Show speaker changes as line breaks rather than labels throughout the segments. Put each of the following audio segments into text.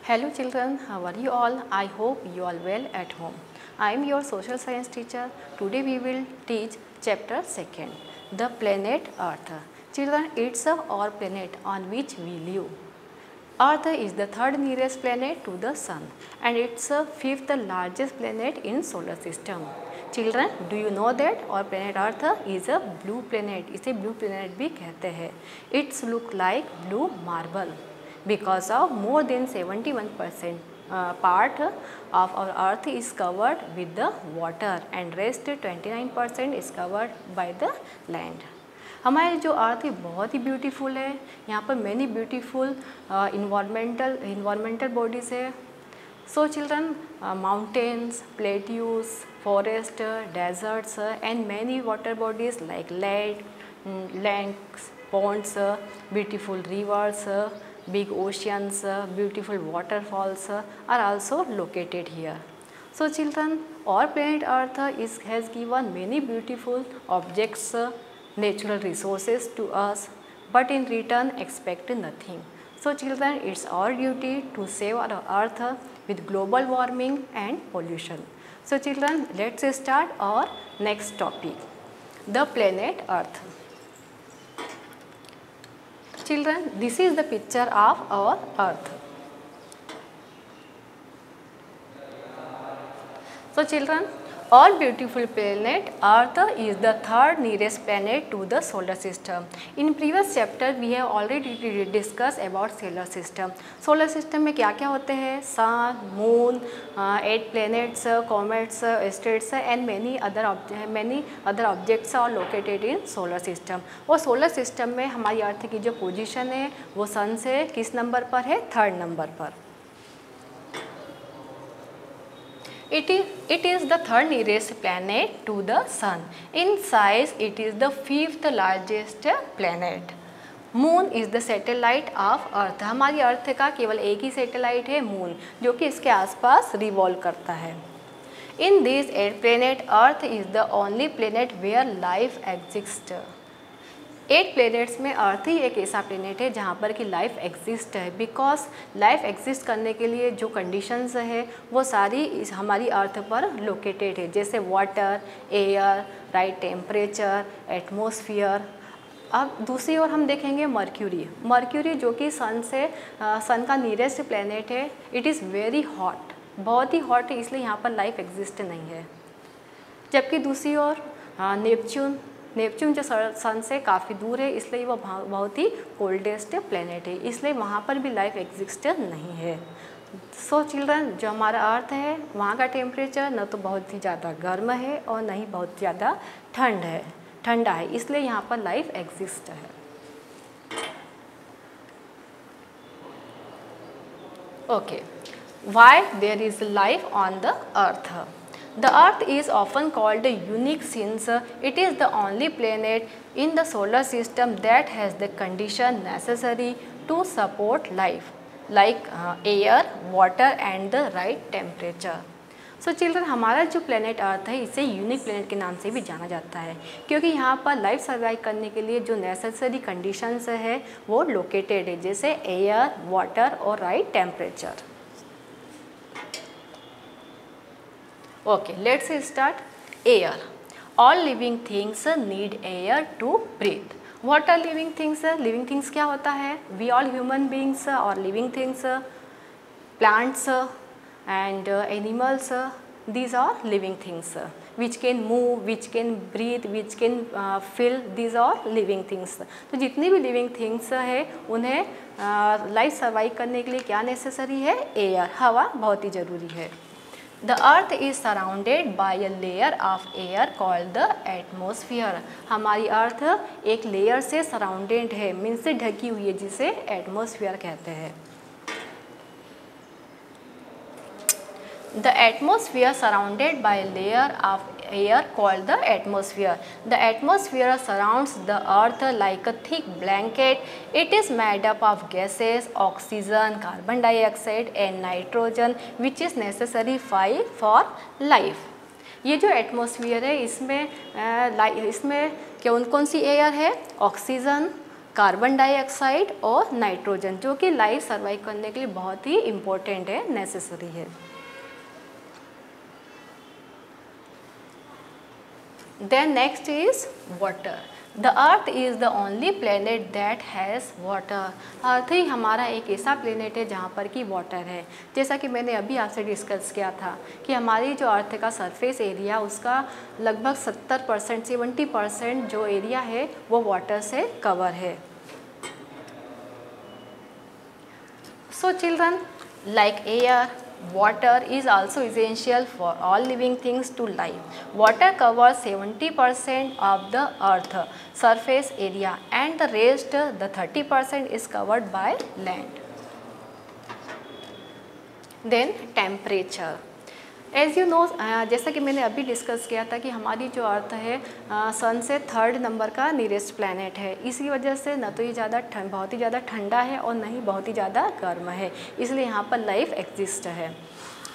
Hello children, how are you all? I hope you all well at home. I am your social science teacher. Today we will teach chapter 2nd, the planet Earth. Children, it's our planet on which we live. Earth is the third nearest planet to the Sun and it's the fifth largest planet in solar system. Children, do you know that our planet Earth is a blue planet? इसे blue planet भी कहते हैं. It's look like blue marble because of more than 71% part of our Earth is covered with the water and rest 29% is covered by the land. हमारी जो अर्थ है बहुत ही beautiful है. यहाँ पर मैनी ब्यूटीफुल इन्वायरमेंटल बॉडीज़ है. So children, mountains, plateaus, forest, deserts and many water bodies like lakes, ponds, beautiful rivers, big oceans, beautiful waterfalls are also located here. So children, our planet Earth has given many beautiful objects, natural resources to us, but in return expect nothing. So children, it's our duty to save our Earth with global warming and pollution. So children, let's start our next topic, the planet Earth. Children, this is the picture of our Earth. So children, our beautiful planet Earth is the third nearest planet to the solar system. In previous chapter we have already discussed about solar system. Solar system में क्या क्या होते हैं? Sun, Moon, 8 planets, comets, asteroids and many other objects are located in solar system. और solar system में हमारी अर्थ की जो पोजीशन है वो सन से किस नंबर पर है? थर्ड नंबर पर. It is the third nearest planet to the Sun. In size, it is the fifth largest planet. Moon is the satellite of Earth. हमारी अर्थ का केवल एक ही सैटेलाइट है मून, जो कि इसके आसपास रिवॉल्व करता है. In these 8 planets, Earth is the only planet where life exists. 8 planets में अर्थ ही एक ऐसा प्लेनेट है जहाँ पर कि लाइफ एग्जिस्ट है. बिकॉज लाइफ एग्जिस्ट करने के लिए जो कंडीशंस है वो सारी हमारी अर्थ पर लोकेटेड है, जैसे water, air, right temperature, atmosphere. अब दूसरी ओर हम देखेंगे मर्क्यूरी जो कि सन का नियरेस्ट प्लेनेट है. इट इज़ वेरी हॉट, बहुत ही हॉट है, इसलिए यहाँ पर लाइफ एग्जिस्ट नहीं है. जबकि दूसरी ओर नेपच्यून जो सन से काफ़ी दूर है, इसलिए वो बहुत ही कोल्डेस्ट प्लेनेट है, इसलिए वहाँ पर भी लाइफ एग्जिस्ट नहीं है. सो चिल्ड्रन, जो हमारा अर्थ है वहाँ का टेम्परेचर न तो बहुत ही ज़्यादा गर्म है और न ही बहुत ज़्यादा ठंडा है, इसलिए यहाँ पर लाइफ एग्जिस्ट है. Okay, why there is life on the earth? The Earth is often called unique since it is the only planet in the solar system that has the condition necessary to support life, like air, water and the right temperature. So children, हमारा जो planet Earth है इसे unique planet के नाम से भी जाना जाता है, क्योंकि यहाँ पर लाइफ सर्वाइव करने के लिए जो नेसेसरी कंडीशंस है वो लोकेटेड है, जैसे एयर, वाटर और right temperature. Okay, let's start. Air. All living things need air to breathe. What are living things? Living things क्या होता है? We all human beings or living things, plants and animals. These are living things which can move, which can breathe, which can feel. These are living things. तो जितनी भी living things है उन्हें life survive करने के लिए क्या necessary है? एयर, हवा बहुत ही ज़रूरी है. The Earth is surrounded by a layer of air called the atmosphere. हमारी अर्थ एक लेयर से सराउंडेड है, मीन्स से ढकी हुई है, जिसे एटमॉस्फेयर कहते हैं. The atmosphere surrounded by a layer of air called the atmosphere. The atmosphere surrounds the earth like a thick blanket. It is made up of gases, oxygen, carbon dioxide and nitrogen which is necessary for life. ये जो atmosphere है इसमें कौन सी air है? Oxygen, carbon dioxide और nitrogen, जो कि life survive करने के लिए बहुत ही इम्पोर्टेंट है, नेसेसरी है। Then next is water. The earth is the only planet that has water. अर्थ ही हमारा एक ऐसा प्लेनेट है जहाँ पर कि वाटर है। जैसा कि मैंने अभी आपसे डिस्कस किया था कि हमारी जो अर्थ का सरफेस एरिया उसका लगभग 70% 70% जो एरिया है वो वाटर से कवर है। So children, like air, water is also essential for all living things to live. Water covers 70% of the earth surface area and the rest, the 30% is covered by land. Then temperature. As you know, जैसा कि मैंने अभी discuss किया था कि हमारी जो अर्थ है सन से 3rd नंबर का नियरेस्ट प्लैनेट है। इसी वजह से न तो ये बहुत ही ज़्यादा ठंडा है और न ही बहुत ही ज़्यादा गर्म है, इसलिए यहाँ पर लाइफ एग्जिस्ट है।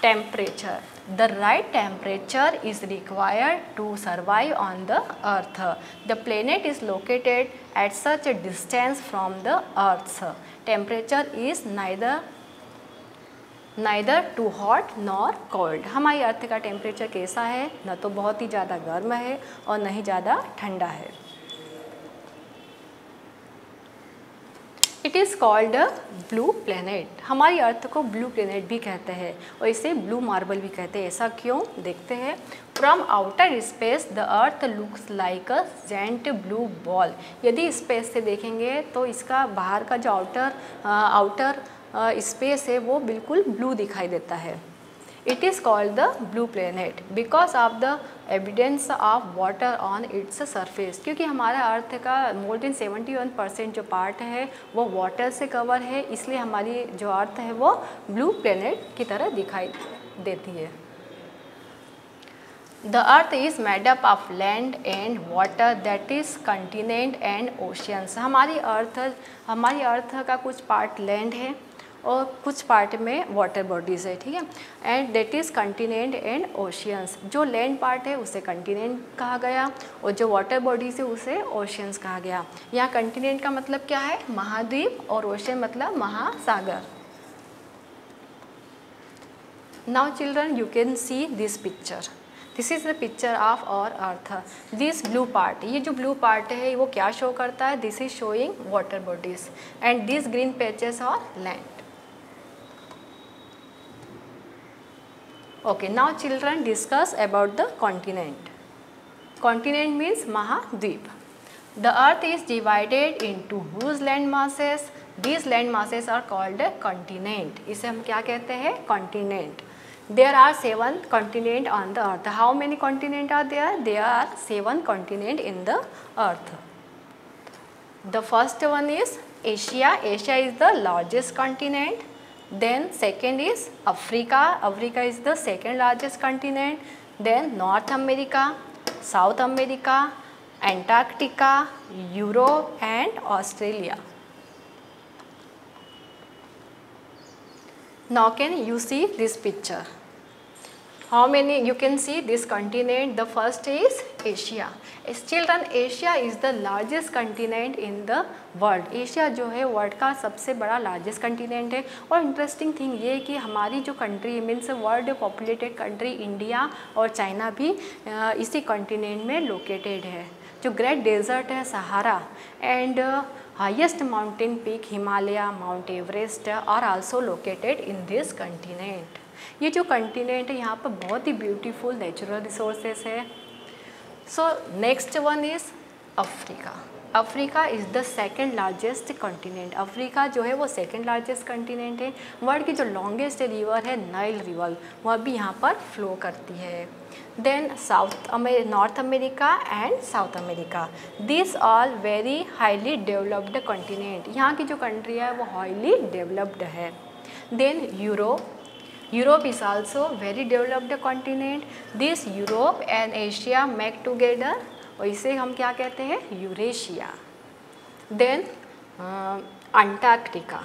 Temperature, the right temperature is required to survive on the earth. The planet is located at such a distance from the earth. Temperature is neither too hot nor cold. हमारी earth का temperature कैसा है, न तो बहुत ही ज़्यादा गर्म है और न ही ज़्यादा ठंडा है। It is called a blue planet. हमारी अर्थ को ब्लू प्लेनेट भी कहते हैं और इसे ब्लू मार्बल भी कहते हैं। ऐसा क्यों, देखते हैं। From outer space the earth looks like a giant blue ball. यदि स्पेस से देखेंगे तो इसका बाहर का जो आउटर स्पेस है वो बिल्कुल ब्लू दिखाई देता है। It is called the blue planet because of the evidence of water on its surface. क्योंकि हमारा अर्थ का मोर देन 71% जो पार्ट है वो वाटर से कवर है, इसलिए हमारी जो अर्थ है वो ब्लू प्लेनेट की तरह दिखाई देती है। The earth is made up of land and water, that is continent and oceans. हमारी अर्थ का कुछ पार्ट लैंड है और कुछ पार्ट में वाटर बॉडीज़ है, ठीक है। And that is continent and oceans. जो लैंड पार्ट है उसे कंटिनेंट कहा गया और जो वाटर बॉडीज़ है उसे ओशियंस कहा गया। यहाँ कंटिनेंट का मतलब क्या है, महाद्वीप, और ओशियन मतलब महासागर। Now children, you can see this picture. This is the picture of our earth. This blue part, ये जो ब्लू पार्ट है वो क्या शो करता है, this is showing water bodies and this green patches are land. Okay, now children discuss about the continent. Continent means Mahadweep. The earth is divided into huge land masses. These land masses are called a continent. इसे हम क्या कहते हैं, continent. There are 7 continents on the earth. How many continents are there? There are 7 continents in the earth. The first one is Asia. Asia is the largest continent. Then second is Africa. Africa is the second largest continent. Then North America, South America, Antarctica, Europe and Australia. Now can you see this picture? How many you can see this continent? The first is Asia. Children, Asia is the largest continent in the world. Asia जो है world का सबसे बड़ा largest continent है। और interesting thing ये है कि हमारी जो country means world populated country India और चाइना भी इसी कंटिनेंट में लोकेटेड है। जो ग्रेट डेजर्ट है Sahara and highest mountain peak Himalaya, Mount Everest are also located in this continent. ये जो कंटिनेंट है यहाँ पर बहुत ही ब्यूटीफुल नेचुरल रिसोर्सेस है। So next one is Africa. Africa is the second largest continent. Africa जो है वो सेकेंड लार्जेस्ट कॉन्टिनेंट है। वर्ल्ड की जो लॉन्गेस्ट रिवर है नाइल रिवर, वह भी यहाँ पर फ्लो करती है। Then North America and South America, this all very highly developed continent. यहाँ की जो कंट्री है वो हाईली डेवलप्ड है। देन Europe is also very developed continent. This Europe and Asia make together, और इसे हम क्या कहते हैं, Eurasia. Then Antarctica.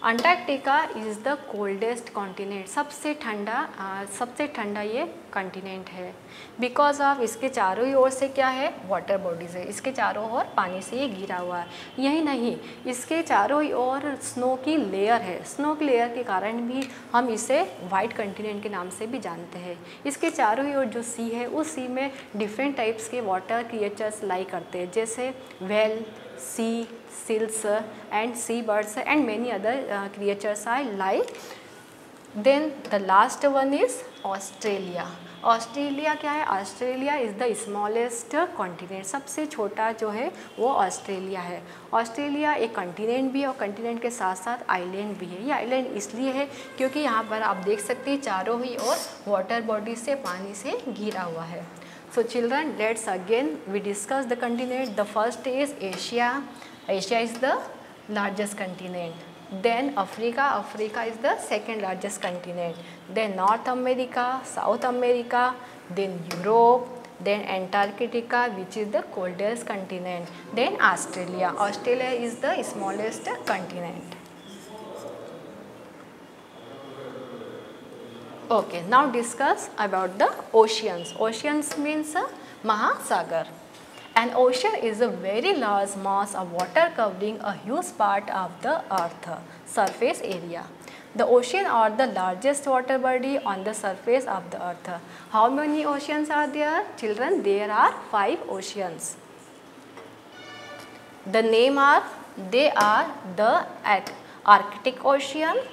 Antarctica is the coldest continent, सबसे ठंडा ये कॉन्टिनेंट है। बिकॉज ऑफ इसके चारों ही ओर से क्या है, वाटर बॉडीज़ है, इसके चारों ओर पानी से ये घिरा हुआ है। यही नहीं, इसके चारों ही ओर स्नो की लेयर है, स्नो की लेयर के कारण भी हम इसे वाइट कॉन्टिनेंट के नाम से भी जानते हैं। इसके चारों ही ओर जो सी है, उस सी में डिफरेंट टाइप्स के वाटर क्रिएचर्स लाई करते हैं, जैसे whale, sea seals and sea birds and many other creatures are live. Then the last one is Australia. Australia क्या है, Australia is the smallest continent, सबसे छोटा जो है वो ऑस्ट्रेलिया है। ऑस्ट्रेलिया एक कॉन्टिनेंट भी है और कॉन्टिनेंट के साथ साथ आइलैंड भी है। ये आइलैंड इसलिए है क्योंकि यहाँ पर आप देख सकते हैं चारों ही ओर वाटर बॉडी से, पानी से घिरा हुआ है। So children, let's again we discuss the continent. The first is Asia. Asia is the largest continent. Then Africa. Africa is the second largest continent. Then North America, South America, then Europe, then Antarctica, which is the coldest continent. Then Australia. Australia is the smallest continent. Okay, now discuss about the oceans. Oceans means Mahasagar. An ocean is a very large mass of water covering a huge part of the earth surface area. The ocean are the largest water body on the surface of the earth. How many oceans are there? Children, there are 5 oceans. The name are, they are the Arctic Ocean,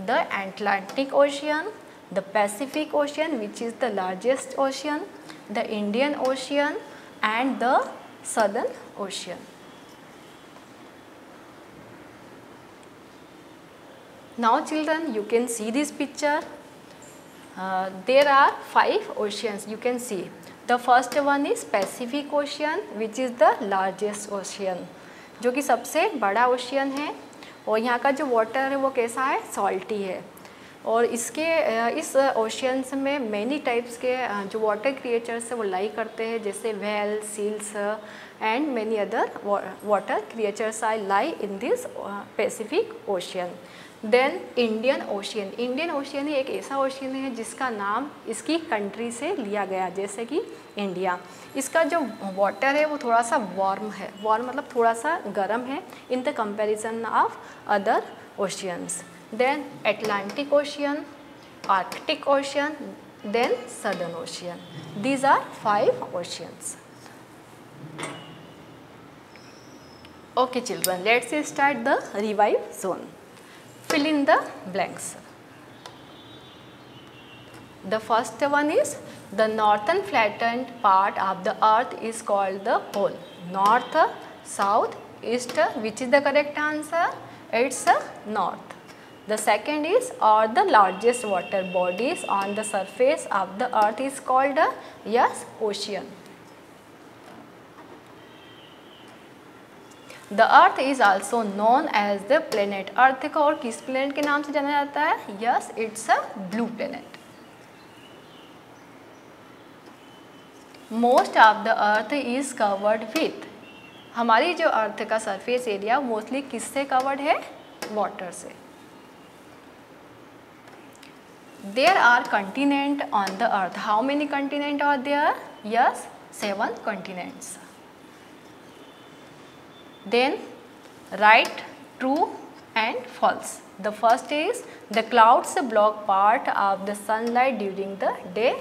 the Atlantic Ocean, the Pacific Ocean, which is the largest ocean, the Indian Ocean and the Southern Ocean. Now children, you can see this picture. There are 5 oceans, you can see. The first one is Pacific Ocean, which is the largest ocean, जो कि सबसे बड़ा ocean है और यहाँ का जो water है वो कैसा है, सॉल्टी है। और इस ओशियंस में मैनी टाइप्स के जो वाटर क्रिएचर्स है वो लाई करते हैं, जैसे whale, seals and many other water creatures I lie in this Pacific Ocean. Then Indian Ocean. Indian Ocean ही एक ऐसा ओशियन है जिसका नाम इसकी कंट्री से लिया गया, जैसे कि इंडिया। इसका जो वाटर है वो थोड़ा सा वार्म है, वार्म मतलब थोड़ा सा गर्म है in the comparison of other oceans. Then Atlantic Ocean, Arctic Ocean, then Southern Ocean. These are 5 oceans. Okay children, let's start the revive zone. Fill in the blanks. The first one is the northern flattened part of the earth is called the pole. North, south, east, which is the correct answer? It's north. The second is, or the largest water bodies on the surface of the earth is called yes, ocean. The earth is also known as the planet. Earth को और किस planet के नाम से जाना जाता है? Yes, it's a blue planet. Most of the earth is covered with. हमारी जो अर्थ का सरफेस एरिया मोस्टली किससे कवर्ड है? वाटर से। There are continents on the earth. How many continents are there? Yes, 7 continents. Then write true and false. The first is the clouds block part of the sunlight during the day.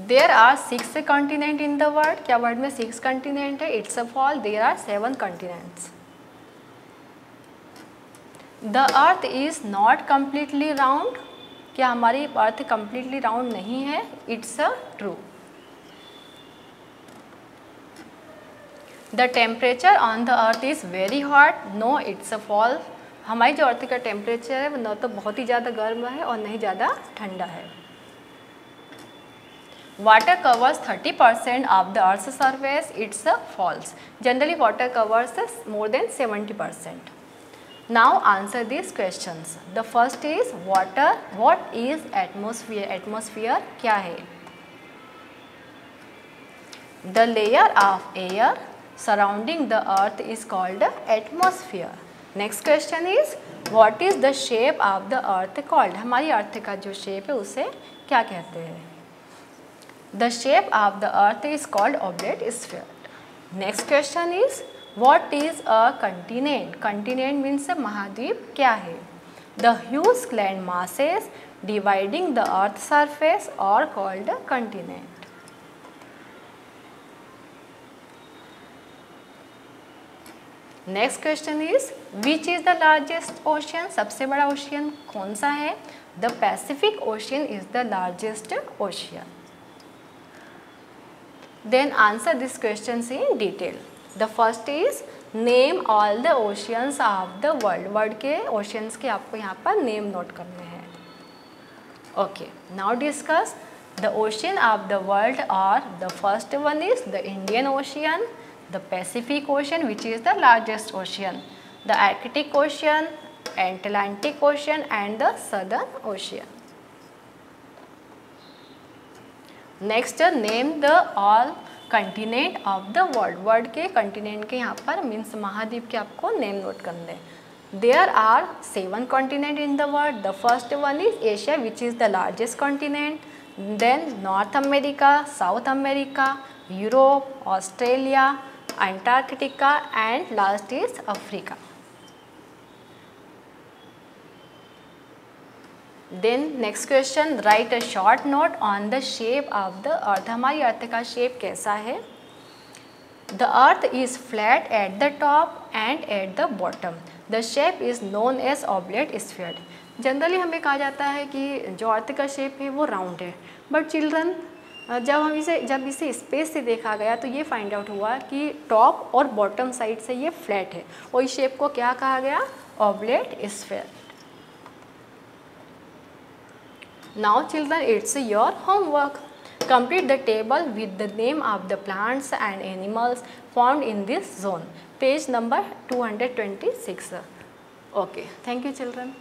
There are 6 continents in the world. क्या world में 6 continents है? It's a false. There are 7 continents. The earth is not completely round. क्या हमारी अर्थ completely round नहीं है? It's a true. The temperature on the earth is very hot. No, it's a false. हमारी जो अर्थ का temperature है वो न तो बहुत ही ज़्यादा गर्म है और नहीं ज़्यादा ठंडा है। Water covers 30% of the earth's surface. It's a false. Generally, water covers more than 70%. Now answer these questions. The first is water. What is atmosphere? Atmosphere क्या है? The layer of air surrounding the earth is called the atmosphere. Next question is what is the shape of the earth called? हमारी earth का जो shape है उसे क्या कहते हैं? The shape of the earth is called oblate sphere. Next question is what is a continent? Continent means महाद्वीप क्या है? The huge land masses dividing the earth's surface are called a continent. Next question is which is the largest ocean? सबसे बड़ा ocean कौन सा है? The Pacific Ocean is the largest ocean. Then answer this question in detail. The first is name all the oceans of the world. World के oceans के आपको यहाँ पर नेम नोट करने हैं. Okay, now discuss the ocean of the world. और the first one is the Indian Ocean, the Pacific Ocean which is the largest ocean, the Arctic Ocean, Atlantic Ocean and the Southern Ocean. Next name the all continent of the world. World के continent के यहाँ पर means महाद्वीप के आपको name note करने हैं. There are 7 continents in the world. The first one is Asia which is the largest continent. Then North America, South America, Europe, Australia, Antarctica and last is Africa. Then next question, write a short note on the shape of the earth. हमारी earth का shape कैसा है? The earth is flat at the top and at the bottom. The shape is known as oblate sphere. Generally हमें कहा जाता है कि जो अर्थ का शेप है वो राउंड है, बट चिल्ड्रन जब इसे स्पेस से देखा गया तो ये फाइंड आउट हुआ कि टॉप और बॉटम साइड से ये फ्लैट है और इस शेप को क्या कहा गया? Oblate sphere. Now children it's your homework. Complete the table with the name of the plants and animals found in this zone. Page number 226. Okay, thank you children.